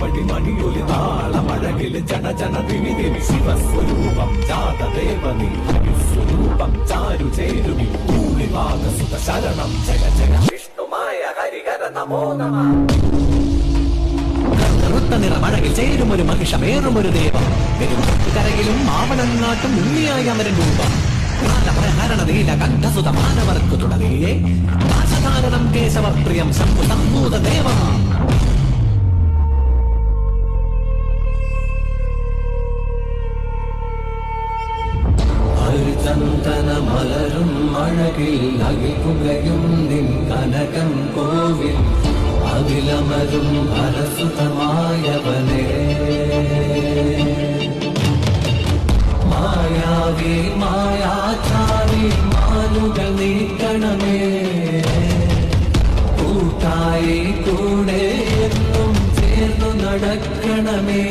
മണിയൊലി താളമഴകിൽ ജന ജന ദിനി ദിനി ശിവസ്വരൂപം ജാതദേവനി സ്വരൂപം ചാരു ചേരുമി ഭൂമിഭാഗസുത ശരണം ജഗ ജഗ വിഷ്ണുമായ ഹരിഹര നമോ നമ. നിറമഴകിൽ ചേരുമൊരു മഹിഷമേറുമൊരു ദേവം കരയിലും മാവണങ്ങാട്ടും ഉണ്ണിയായി അമരൻ രൂപം ഹരണതീല കണ്ഠസുത മാനവർക്കു തുടങ്ങിയേ നാശധാരണം കേശവപ്രിയം സമ്പൂത ദേവം. ചന്ദന മലരും അഴകിൽ അകിൽപുകയും നിൻ കനകം കോവിൽ അകിലമരും അരസുതമായവനേ മായാവി മായാചാരി മാനുകൾ നീക്കണമേ കൂട്ടായി കൂടെ എന്നും ചേർന്നു നടക്കണമേ.